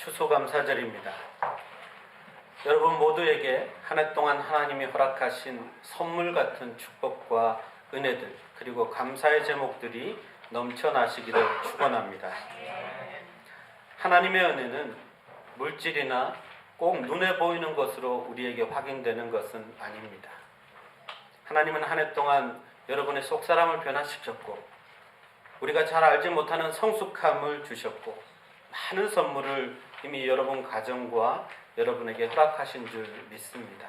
추수감사절입니다. 여러분 모두에게 한 해 동안 하나님이 허락하신 선물 같은 축복과 은혜들, 그리고 감사의 제목들이 넘쳐나시기를 축원합니다. 하나님의 은혜는 물질이나 꼭 눈에 보이는 것으로 우리에게 확인되는 것은 아닙니다. 하나님은 한 해 동안 여러분의 속사람을 변화시켰고, 우리가 잘 알지 못하는 성숙함을 주셨고, 많은 선물을 이미 여러분 가정과 여러분에게 허락하신 줄 믿습니다.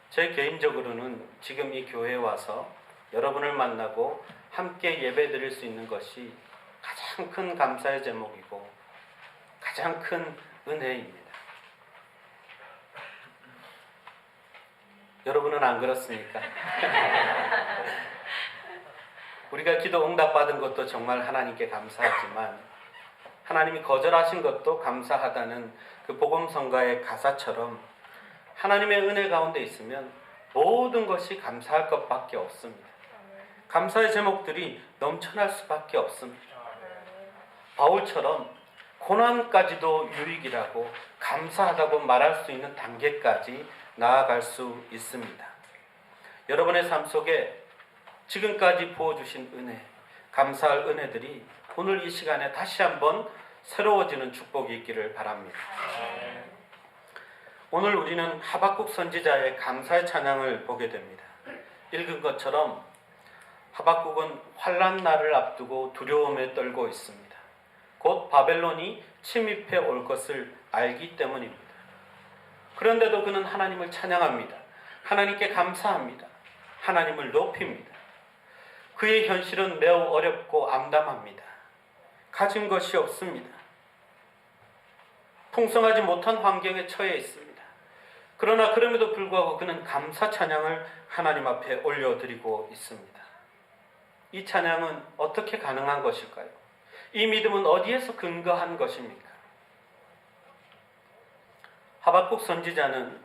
제 개인적으로는 지금 이 교회에 와서 여러분을 만나고 함께 예배 드릴 수 있는 것이 가장 큰 감사의 제목이고 가장 큰 은혜입니다. 여러분은 안 그렇습니까? 우리가 기도 응답받은 것도 정말 하나님께 감사하지만 하나님이 거절하신 것도 감사하다는 그 복음성가의 가사처럼 하나님의 은혜 가운데 있으면 모든 것이 감사할 것밖에 없습니다. 감사의 제목들이 넘쳐날 수밖에 없습니다. 바울처럼 고난까지도 유익이라고 감사하다고 말할 수 있는 단계까지 나아갈 수 있습니다. 여러분의 삶 속에 지금까지 부어주신 은혜, 감사할 은혜들이 오늘 이 시간에 다시 한번 새로워지는 축복이 있기를 바랍니다. 오늘 우리는 하박국 선지자의 감사의 찬양을 보게 됩니다. 읽은 것처럼 하박국은 환난 날을 앞두고 두려움에 떨고 있습니다. 곧 바벨론이 침입해 올 것을 알기 때문입니다. 그런데도 그는 하나님을 찬양합니다. 하나님께 감사합니다. 하나님을 높입니다. 그의 현실은 매우 어렵고 암담합니다. 가진 것이 없습니다. 풍성하지 못한 환경에 처해 있습니다. 그러나 그럼에도 불구하고 그는 감사 찬양을 하나님 앞에 올려드리고 있습니다. 이 찬양은 어떻게 가능한 것일까요? 이 믿음은 어디에서 근거한 것입니까? 하박국 선지자는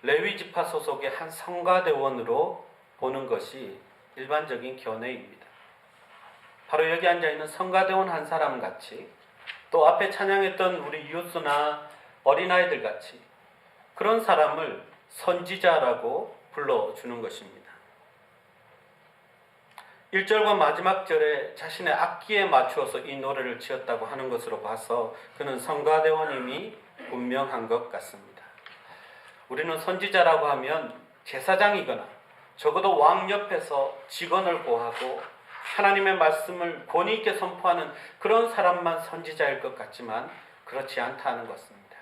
레위 지파 소속의 한 성가대원으로 보는 것이 일반적인 견해입니다. 바로 여기 앉아있는 성가대원 한 사람 같이, 또 앞에 찬양했던 우리 이웃수나 어린아이들 같이 그런 사람을 선지자라고 불러주는 것입니다. 1절과 마지막 절에 자신의 악기에 맞추어서 이 노래를 지었다고 하는 것으로 봐서 그는 성가대원임이 분명한 것 같습니다. 우리는 선지자라고 하면 제사장이거나 적어도 왕 옆에서 직언을 고하고 하나님의 말씀을 권위 있게 선포하는 그런 사람만 선지자일 것 같지만 그렇지 않다는 것입니다.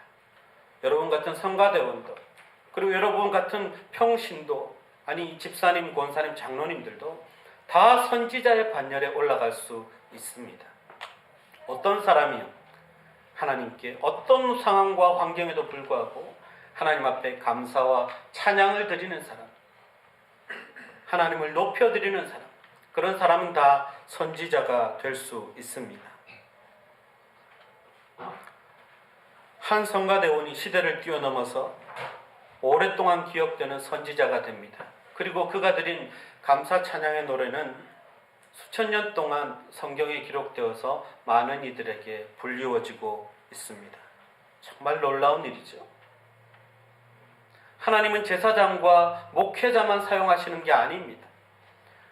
여러분 같은 성가대원도, 그리고 여러분 같은 평신도, 아니 집사님, 권사님, 장로님들도 다 선지자의 반열에 올라갈 수 있습니다. 어떤 사람이요? 하나님께 어떤 상황과 환경에도 불구하고 하나님 앞에 감사와 찬양을 드리는 사람, 하나님을 높여드리는 사람, 그런 사람은 다 선지자가 될 수 있습니다. 한 성가대원이 시대를 뛰어넘어서 오랫동안 기억되는 선지자가 됩니다. 그리고 그가 드린 감사 찬양의 노래는 수천 년 동안 성경에 기록되어서 많은 이들에게 불리워지고 있습니다. 정말 놀라운 일이죠. 하나님은 제사장과 목회자만 사용하시는 게 아닙니다.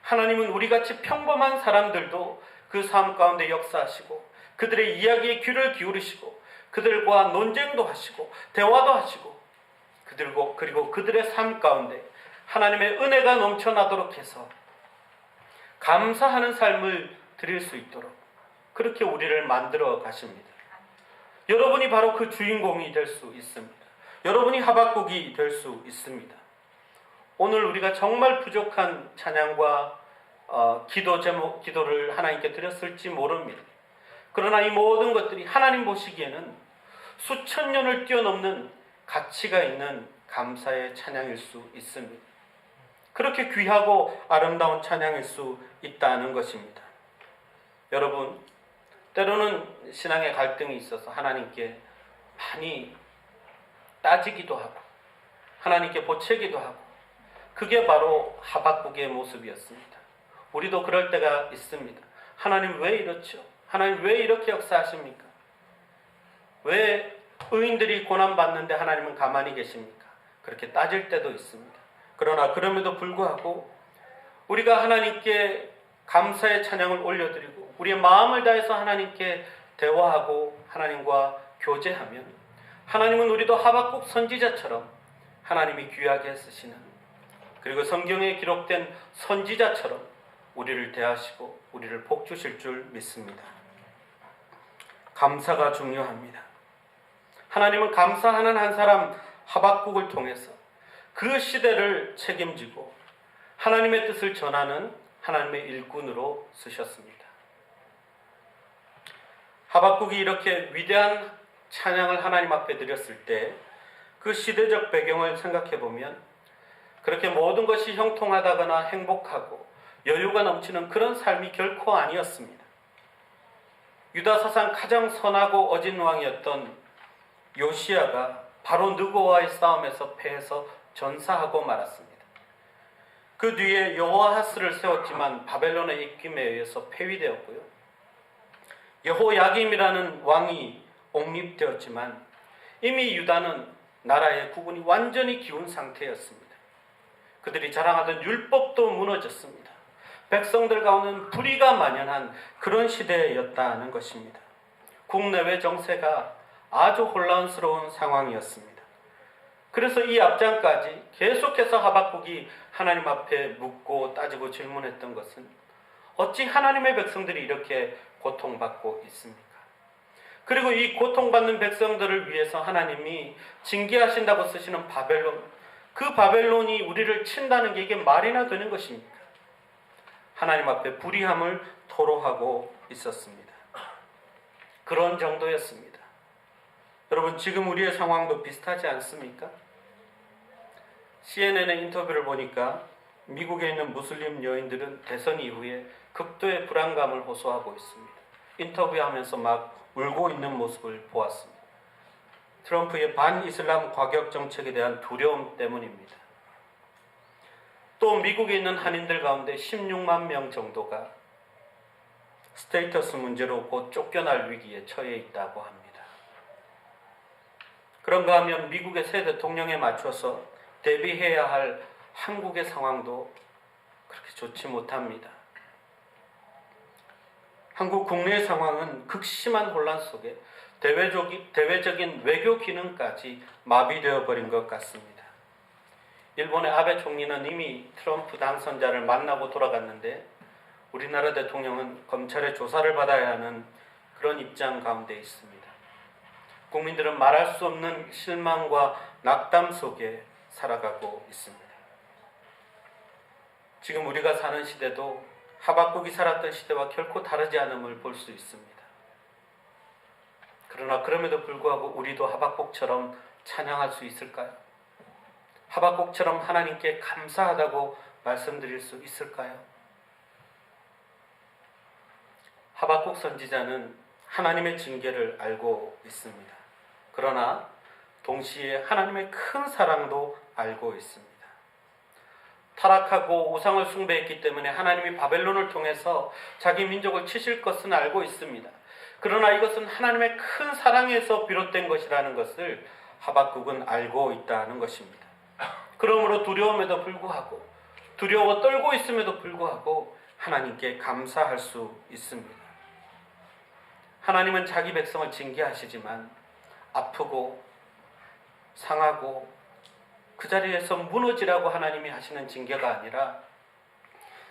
하나님은 우리같이 평범한 사람들도 그 삶 가운데 역사하시고 그들의 이야기에 귀를 기울이시고 그들과 논쟁도 하시고 대화도 하시고 그리고 그들의 삶 가운데 하나님의 은혜가 넘쳐나도록 해서 감사하는 삶을 드릴 수 있도록 그렇게 우리를 만들어 가십니다. 여러분이 바로 그 주인공이 될 수 있습니다. 여러분이 하박국이 될 수 있습니다. 오늘 우리가 정말 부족한 찬양과 기도를 하나님께 드렸을지 모릅니다. 그러나 이 모든 것들이 하나님 보시기에는 수천 년을 뛰어넘는 가치가 있는 감사의 찬양일 수 있습니다. 그렇게 귀하고 아름다운 찬양일 수 있다는 것입니다. 여러분, 때로는 신앙의 갈등이 있어서 하나님께 많이 따지기도 하고 하나님께 보채기도 하고, 그게 바로 하박국의 모습이었습니다. 우리도 그럴 때가 있습니다. 하나님 왜 이렇죠? 하나님 왜 이렇게 역사하십니까? 왜 의인들이 고난받는데 하나님은 가만히 계십니까? 그렇게 따질 때도 있습니다. 그러나 그럼에도 불구하고 우리가 하나님께 감사의 찬양을 올려드리고 우리의 마음을 다해서 하나님께 대화하고 하나님과 교제하면 하나님은 우리도 하박국 선지자처럼 하나님이 귀하게 쓰시는, 그리고 성경에 기록된 선지자처럼 우리를 대하시고 우리를 복 주실 줄 믿습니다. 감사가 중요합니다. 하나님은 감사하는 한 사람 하박국을 통해서 그 시대를 책임지고 하나님의 뜻을 전하는 하나님의 일꾼으로 쓰셨습니다. 하박국이 이렇게 위대한 찬양을 하나님 앞에 드렸을 때 그 시대적 배경을 생각해 보면 그렇게 모든 것이 형통하다거나 행복하고 여유가 넘치는 그런 삶이 결코 아니었습니다. 유다 사상 가장 선하고 어진 왕이었던 요시야가 바로 느고와의 싸움에서 패해서 전사하고 말았습니다. 그 뒤에 여호아하스를 세웠지만 바벨론의 입김에 의해서 폐위되었고요. 여호야김이라는 왕이 옹립되었지만 이미 유다는 나라의 구분이 완전히 기운 상태였습니다. 그들이 자랑하던 율법도 무너졌습니다. 백성들 가운데는 불의가 만연한 그런 시대였다는 것입니다. 국내외 정세가 아주 혼란스러운 상황이었습니다. 그래서 이 앞장까지 계속해서 하박국이 하나님 앞에 묻고 따지고 질문했던 것은 어찌 하나님의 백성들이 이렇게 고통받고 있습니까? 그리고 이 고통받는 백성들을 위해서 하나님이 징계하신다고 쓰시는 바벨론, 그 바벨론이 우리를 친다는 게 이게 말이나 되는 것입니까? 하나님 앞에 불의함을 토로하고 있었습니다. 그런 정도였습니다. 여러분, 지금 우리의 상황도 비슷하지 않습니까? CNN의 인터뷰를 보니까 미국에 있는 무슬림 여인들은 대선 이후에 극도의 불안감을 호소하고 있습니다. 인터뷰하면서 막 울고 있는 모습을 보았습니다. 트럼프의 반이슬람 과격 정책에 대한 두려움 때문입니다. 또 미국에 있는 한인들 가운데 16만 명 정도가 스테이터스 문제로 곧 쫓겨날 위기에 처해 있다고 합니다. 그런가 하면 미국의 새 대통령에 맞춰서 대비해야 할 한국의 상황도 그렇게 좋지 못합니다. 한국 국내 상황은 극심한 혼란 속에 대외적인 외교 기능까지 마비되어 버린 것 같습니다. 일본의 아베 총리는 이미 트럼프 당선자를 만나고 돌아갔는데 우리나라 대통령은 검찰의 조사를 받아야 하는 그런 입장 가운데 있습니다. 국민들은 말할 수 없는 실망과 낙담 속에 살아가고 있습니다. 지금 우리가 사는 시대도 하박국이 살았던 시대와 결코 다르지 않음을 볼 수 있습니다. 그러나 그럼에도 불구하고 우리도 하박국처럼 찬양할 수 있을까요? 하박국처럼 하나님께 감사하다고 말씀드릴 수 있을까요? 하박국 선지자는 하나님의 징계를 알고 있습니다. 그러나 동시에 하나님의 큰 사랑도 알고 있습니다. 타락하고 우상을 숭배했기 때문에 하나님이 바벨론을 통해서 자기 민족을 치실 것은 알고 있습니다. 그러나 이것은 하나님의 큰 사랑에서 비롯된 것이라는 것을 하박국은 알고 있다는 것입니다. 그러므로 두려움에도 불구하고, 두려워 떨고 있음에도 불구하고 하나님께 감사할 수 있습니다. 하나님은 자기 백성을 징계하시지만 아프고 상하고 그 자리에서 무너지라고 하나님이 하시는 징계가 아니라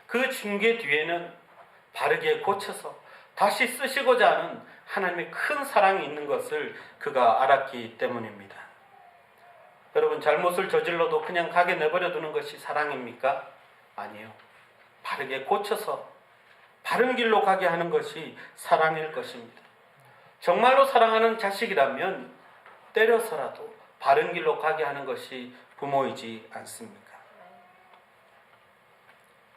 그 징계 뒤에는 바르게 고쳐서 다시 쓰시고자 하는 하나님의 큰 사랑이 있는 것을 그가 알았기 때문입니다. 여러분, 잘못을 저질러도 그냥 가게 내버려 두는 것이 사랑입니까? 아니요. 바르게 고쳐서 바른 길로 가게 하는 것이 사랑일 것입니다. 정말로 사랑하는 자식이라면 때려서라도 바른 길로 가게 하는 것이 부모이지 않습니까?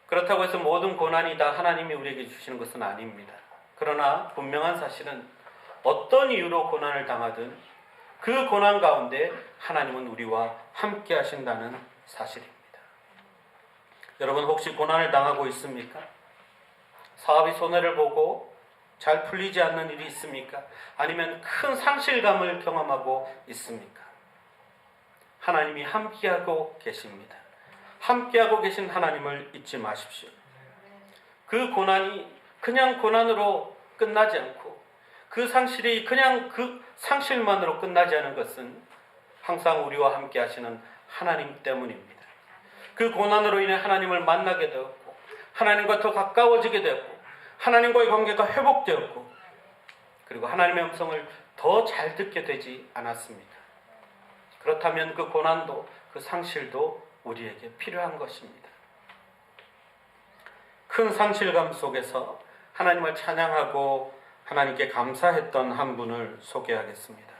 그렇다고 해서 모든 고난이 다 하나님이 우리에게 주시는 것은 아닙니다. 그러나 분명한 사실은 어떤 이유로 고난을 당하든 그 고난 가운데 하나님은 우리와 함께 하신다는 사실입니다. 여러분, 혹시 고난을 당하고 있습니까? 사업이 손해를 보고 잘 풀리지 않는 일이 있습니까? 아니면 큰 상실감을 경험하고 있습니까? 하나님이 함께하고 계십니다. 함께하고 계신 하나님을 잊지 마십시오. 그 고난이 그냥 고난으로 끝나지 않고 그 상실이 그냥 그 상실만으로 끝나지 않은 것은 항상 우리와 함께 하시는 하나님 때문입니다. 그 고난으로 인해 하나님을 만나게 되었고 하나님과 더 가까워지게 되었고 하나님과의 관계가 회복되었고 그리고 하나님의 음성을 더 잘 듣게 되지 않았습니까? 그렇다면 그 고난도 그 상실도 우리에게 필요한 것입니다. 큰 상실감 속에서 하나님을 찬양하고 하나님께 감사했던 한 분을 소개하겠습니다.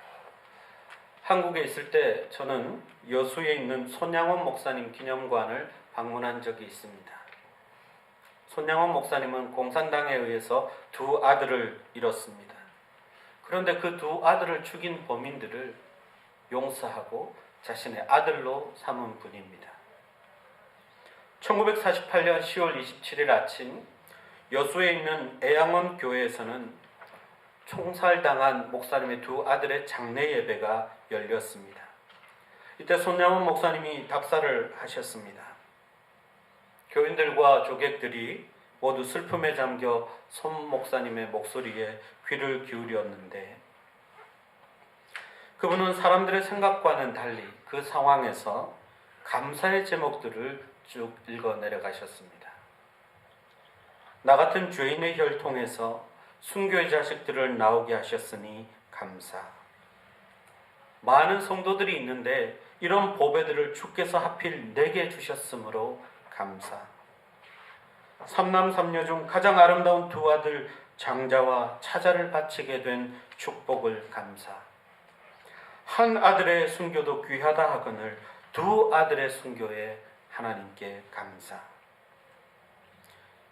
한국에 있을 때 저는 여수에 있는 손양원 목사님 기념관을 방문한 적이 있습니다. 손양원 목사님은 공산당에 의해서 두 아들을 잃었습니다. 그런데 그 두 아들을 죽인 범인들을 용서하고 자신의 아들로 삼은 분입니다. 1948년 10월 27일 아침 여수에 있는 애양원 교회에서는 총살당한 목사님의 두 아들의 장례 예배가 열렸습니다. 이때 손양원 목사님이 답사를 하셨습니다. 교인들과 조객들이 모두 슬픔에 잠겨 손 목사님의 목소리에 귀를 기울였는데 그분은 사람들의 생각과는 달리 그 상황에서 감사의 제목들을 쭉 읽어 내려가셨습니다. 나 같은 죄인의 혈통에서 순교의 자식들을 나오게 하셨으니 감사. 많은 성도들이 있는데 이런 보배들을 주께서 하필 내게 주셨으므로 감사. 삼남 삼녀 중 가장 아름다운 두 아들 장자와 차자를 바치게 된 축복을 감사. 한 아들의 순교도 귀하다 하거늘 두 아들의 순교에 하나님께 감사.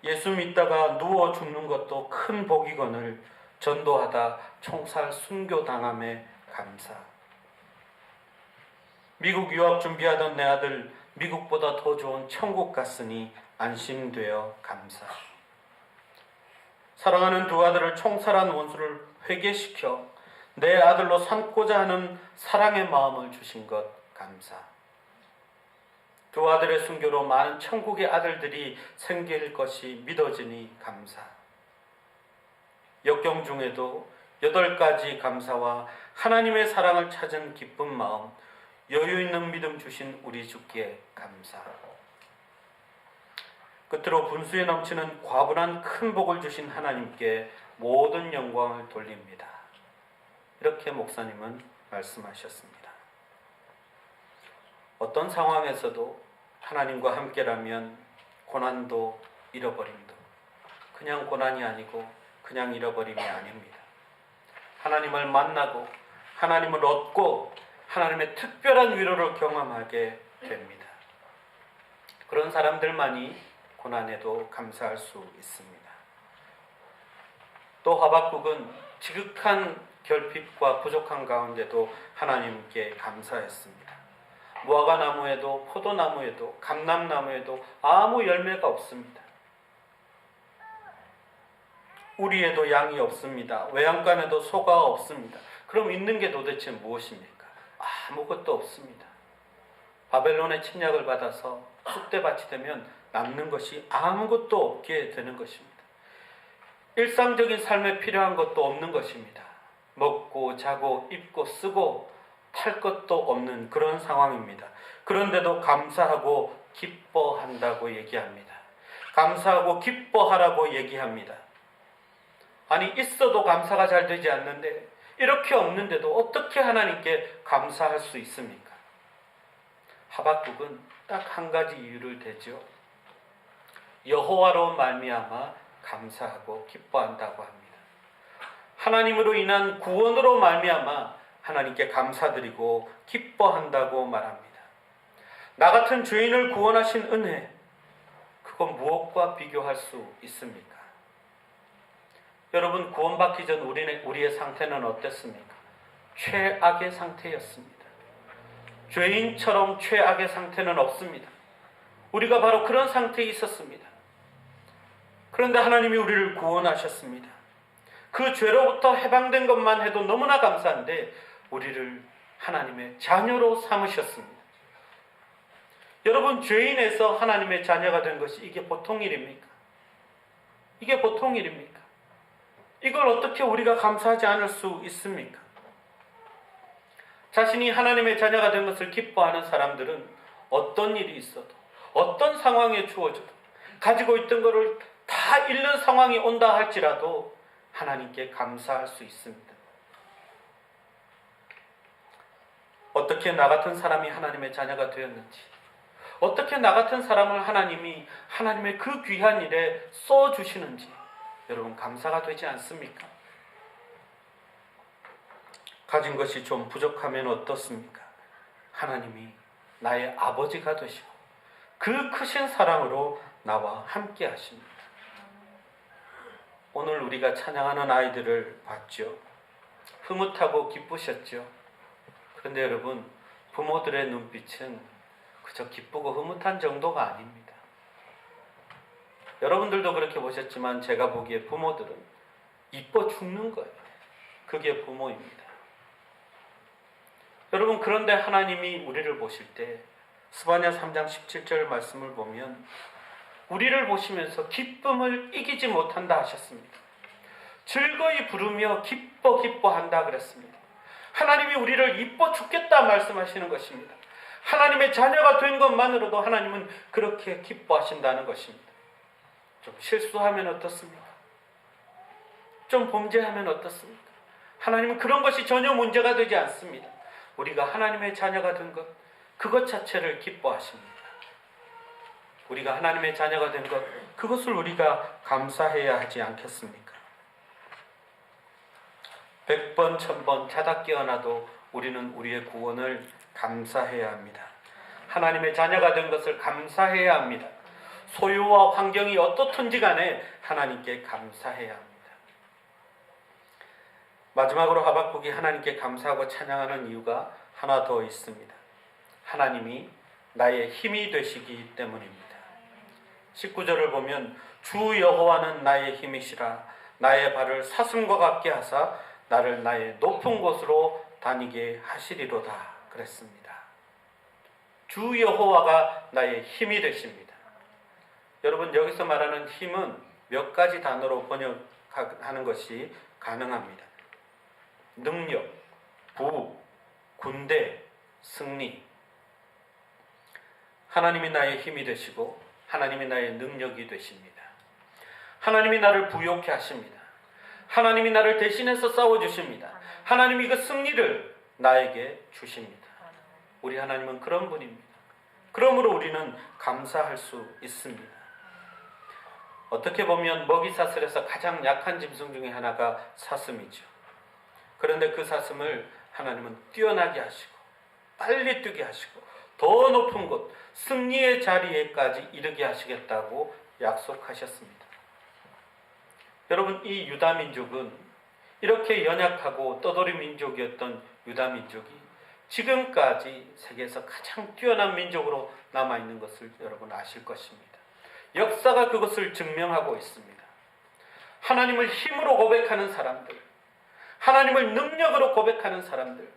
예수 믿다가 누워 죽는 것도 큰 복이거늘 전도하다 총살 순교당함에 감사. 미국 유학 준비하던 내 아들 미국보다 더 좋은 천국 갔으니 안심되어 감사. 사랑하는 두 아들을 총살한 원수를 회개시켜 내 아들로 삼고자 하는 사랑의 마음을 주신 것 감사. 두 아들의 순교로 많은 천국의 아들들이 생길 것이 믿어지니 감사. 역경 중에도 8가지 감사와 하나님의 사랑을 찾은 기쁜 마음, 여유 있는 믿음 주신 우리 주께 감사. 끝으로 분수에 넘치는 과분한 큰 복을 주신 하나님께 모든 영광을 돌립니다. 이렇게 목사님은 말씀하셨습니다. 어떤 상황에서도 하나님과 함께라면 고난도 잃어버림도 그냥 고난이 아니고 그냥 잃어버림이 아닙니다. 하나님을 만나고 하나님을 얻고 하나님의 특별한 위로를 경험하게 됩니다. 그런 사람들만이 고난에도 감사할 수 있습니다. 또 하박국은 지극한 결핍과 부족한 가운데도 하나님께 감사했습니다. 무화과나무에도 포도나무에도 감람나무에도 아무 열매가 없습니다. 우리에도 양이 없습니다. 외양간에도 소가 없습니다. 그럼 있는 게 도대체 무엇입니까? 아무것도 없습니다. 바벨론의 침략을 받아서 쑥대밭이 되면 남는 것이 아무것도 없게 되는 것입니다. 일상적인 삶에 필요한 것도 없는 것입니다. 먹고 자고 입고 쓰고 탈 것도 없는 그런 상황입니다. 그런데도 감사하고 기뻐한다고 얘기합니다. 감사하고 기뻐하라고 얘기합니다. 아니 있어도 감사가 잘 되지 않는데 이렇게 없는데도 어떻게 하나님께 감사할 수 있습니까? 하박국은 딱 한 가지 이유를 대죠. 여호와로 말미암아 감사하고 기뻐한다고 합니다. 하나님으로 인한 구원으로 말미암아 하나님께 감사드리고 기뻐한다고 말합니다. 나 같은 죄인을 구원하신 은혜, 그건 무엇과 비교할 수 있습니까? 여러분, 구원받기 전 우리의 상태는 어땠습니까? 최악의 상태였습니다. 죄인처럼 최악의 상태는 없습니다. 우리가 바로 그런 상태에 있었습니다. 그런데 하나님이 우리를 구원하셨습니다. 그 죄로부터 해방된 것만 해도 너무나 감사한데 우리를 하나님의 자녀로 삼으셨습니다. 여러분, 죄인에서 하나님의 자녀가 된 것이 이게 보통 일입니까? 이게 보통 일입니까? 이걸 어떻게 우리가 감사하지 않을 수 있습니까? 자신이 하나님의 자녀가 된 것을 기뻐하는 사람들은 어떤 일이 있어도, 어떤 상황에 주어져도, 가지고 있던 것을 다 잃는 상황이 온다 할지라도 하나님께 감사할 수 있습니다. 어떻게 나 같은 사람이 하나님의 자녀가 되었는지, 어떻게 나 같은 사람을 하나님이 하나님의 그 귀한 일에 써주시는지 여러분 감사가 되지 않습니까? 가진 것이 좀 부족하면 어떻습니까? 하나님이 나의 아버지가 되시고 그 크신 사랑으로 나와 함께 하십니다. 오늘 우리가 찬양하는 아이들을 봤죠. 흐뭇하고 기쁘셨죠. 그런데 여러분, 부모들의 눈빛은 그저 기쁘고 흐뭇한 정도가 아닙니다. 여러분들도 그렇게 보셨지만 제가 보기에 부모들은 이뻐 죽는 거예요. 그게 부모입니다. 여러분, 그런데 하나님이 우리를 보실 때 스바냐 3장 17절 말씀을 보면 우리를 보시면서 기쁨을 이기지 못한다 하셨습니다. 즐거이 부르며 기뻐한다 그랬습니다. 하나님이 우리를 이뻐 죽겠다 말씀하시는 것입니다. 하나님의 자녀가 된 것만으로도 하나님은 그렇게 기뻐하신다는 것입니다. 좀 실수하면 어떻습니까? 좀 범죄하면 어떻습니까? 하나님은 그런 것이 전혀 문제가 되지 않습니다. 우리가 하나님의 자녀가 된 것, 그것 자체를 기뻐하십니다. 우리가 하나님의 자녀가 된 것, 그것을 우리가 감사해야 하지 않겠습니까? 100번, 1000번 자다 깨어나도 우리는 우리의 구원을 감사해야 합니다. 하나님의 자녀가 된 것을 감사해야 합니다. 소유와 환경이 어떻든지 간에 하나님께 감사해야 합니다. 마지막으로 하박국이 하나님께 감사하고 찬양하는 이유가 하나 더 있습니다. 하나님이 나의 힘이 되시기 때문입니다. 19절을 보면 주 여호와는 나의 힘이시라 나의 발을 사슴과 같게 하사 나를 나의 높은 곳으로 다니게 하시리로다 그랬습니다. 주 여호와가 나의 힘이 되십니다. 여러분, 여기서 말하는 힘은 몇 가지 단어로 번역하는 것이 가능합니다. 능력, 부, 군대, 승리. 하나님이 나의 힘이 되시고 하나님이 나의 능력이 되십니다. 하나님이 나를 부욕케 하십니다. 하나님이 나를 대신해서 싸워주십니다. 하나님이 그 승리를 나에게 주십니다. 우리 하나님은 그런 분입니다. 그러므로 우리는 감사할 수 있습니다. 어떻게 보면 먹이사슬에서 가장 약한 짐승 중에 하나가 사슴이죠. 그런데 그 사슴을 하나님은 뛰어나게 하시고 빨리 뛰게 하시고 더 높은 곳 승리의 자리에까지 이르게 하시겠다고 약속하셨습니다. 여러분, 이 유다민족은 이렇게 연약하고 떠돌이 민족이었던 유다민족이 지금까지 세계에서 가장 뛰어난 민족으로 남아있는 것을 여러분 아실 것입니다. 역사가 그것을 증명하고 있습니다. 하나님을 힘으로 고백하는 사람들, 하나님을 능력으로 고백하는 사람들,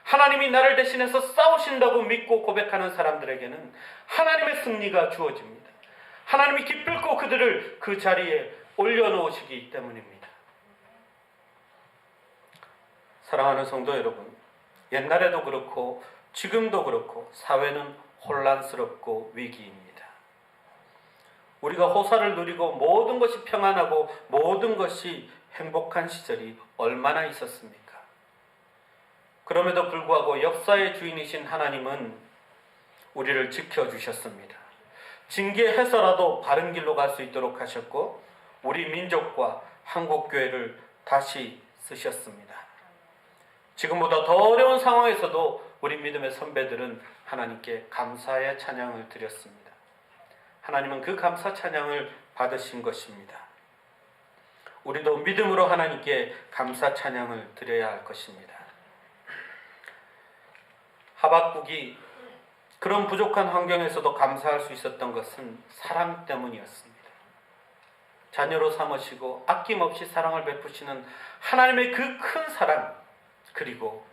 하나님이 나를 대신해서 싸우신다고 믿고 고백하는 사람들에게는 하나님의 승리가 주어집니다. 하나님이 기필코 그들을 그 자리에 올려놓으시기 때문입니다. 사랑하는 성도 여러분, 옛날에도 그렇고 지금도 그렇고 사회는 혼란스럽고 위기입니다. 우리가 호사를 누리고 모든 것이 평안하고 모든 것이 행복한 시절이 얼마나 있었습니까? 그럼에도 불구하고 역사의 주인이신 하나님은 우리를 지켜주셨습니다. 징계해서라도 바른 길로 갈 수 있도록 하셨고 우리 민족과 한국교회를 다시 쓰셨습니다. 지금보다 더 어려운 상황에서도 우리 믿음의 선배들은 하나님께 감사의 찬양을 드렸습니다. 하나님은 그 감사 찬양을 받으신 것입니다. 우리도 믿음으로 하나님께 감사 찬양을 드려야 할 것입니다. 하박국이 그런 부족한 환경에서도 감사할 수 있었던 것은 사랑 때문이었습니다. 자녀로 삼으시고 아낌없이 사랑을 베푸시는 하나님의 그 큰 사랑, 그리고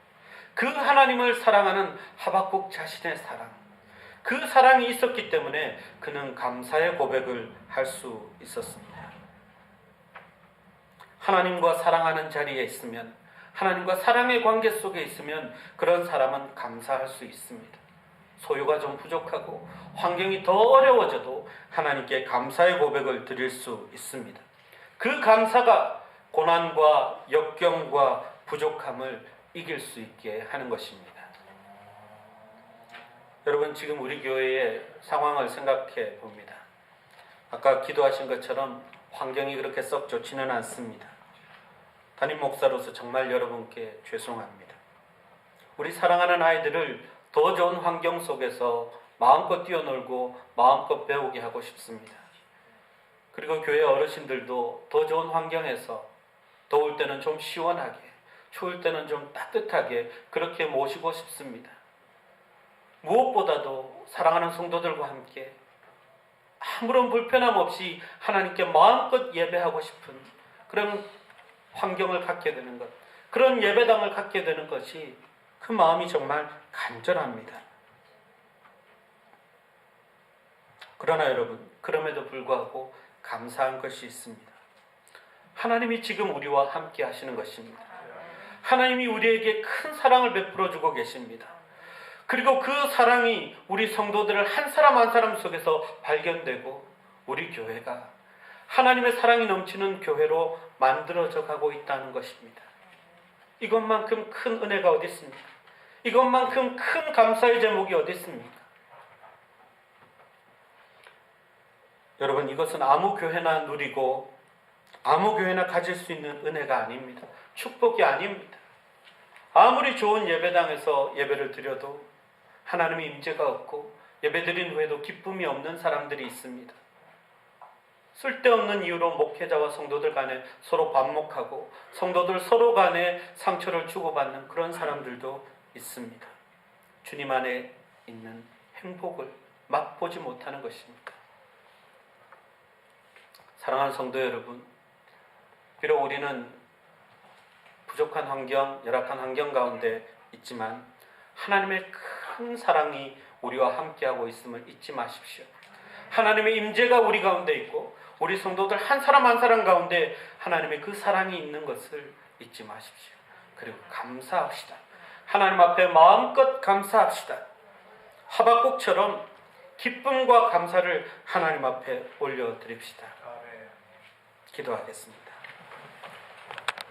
그 하나님을 사랑하는 하박국 자신의 사랑, 그 사랑이 있었기 때문에 그는 감사의 고백을 할 수 있었습니다. 하나님과 사랑하는 자리에 있으면, 하나님과 사랑의 관계 속에 있으면 그런 사람은 감사할 수 있습니다. 소유가 좀 부족하고 환경이 더 어려워져도 하나님께 감사의 고백을 드릴 수 있습니다. 그 감사가 고난과 역경과 부족함을 이길 수 있게 하는 것입니다. 여러분, 지금 우리 교회의 상황을 생각해 봅니다. 아까 기도하신 것처럼 환경이 그렇게 썩 좋지는 않습니다. 담임 목사로서 정말 여러분께 죄송합니다. 우리 사랑하는 아이들을 더 좋은 환경 속에서 마음껏 뛰어놀고 마음껏 배우게 하고 싶습니다. 그리고 교회 어르신들도 더 좋은 환경에서 더울 때는 좀 시원하게, 추울 때는 좀 따뜻하게 그렇게 모시고 싶습니다. 무엇보다도 사랑하는 성도들과 함께 아무런 불편함 없이 하나님께 마음껏 예배하고 싶은 그런 환경을 갖게 되는 것, 그런 예배당을 갖게 되는 것이 그 마음이 정말 간절합니다. 그러나 여러분, 그럼에도 불구하고 감사한 것이 있습니다. 하나님이 지금 우리와 함께 하시는 것입니다. 하나님이 우리에게 큰 사랑을 베풀어 주고 계십니다. 그리고 그 사랑이 우리 성도들을 한 사람 한 사람 속에서 발견되고 우리 교회가 하나님의 사랑이 넘치는 교회로 만들어져 가고 있다는 것입니다. 이것만큼 큰 은혜가 어디 있습니까? 이것만큼 큰 감사의 제목이 어디 있습니까? 여러분, 이것은 아무 교회나 누리고 아무 교회나 가질 수 있는 은혜가 아닙니다. 축복이 아닙니다. 아무리 좋은 예배당에서 예배를 드려도 하나님의 임재가 없고 예배드린 후에도 기쁨이 없는 사람들이 있습니다. 쓸데없는 이유로 목회자와 성도들 간에 서로 반목하고 성도들 서로 간에 상처를 주고받는 그런 사람들도 있습니다. 주님 안에 있는 행복을 맛보지 못하는 것입니다. 사랑하는 성도 여러분, 비록 우리는 부족한 환경, 열악한 환경 가운데 있지만 하나님의 큰 사랑이 우리와 함께하고 있음을 잊지 마십시오. 하나님의 임재가 우리 가운데 있고 우리 성도들 한 사람 한 사람 가운데 하나님의 그 사랑이 있는 것을 잊지 마십시오. 그리고 감사합시다. 하나님 앞에 마음껏 감사합시다. 하박국처럼 기쁨과 감사를 하나님 앞에 올려드립시다. 기도하겠습니다.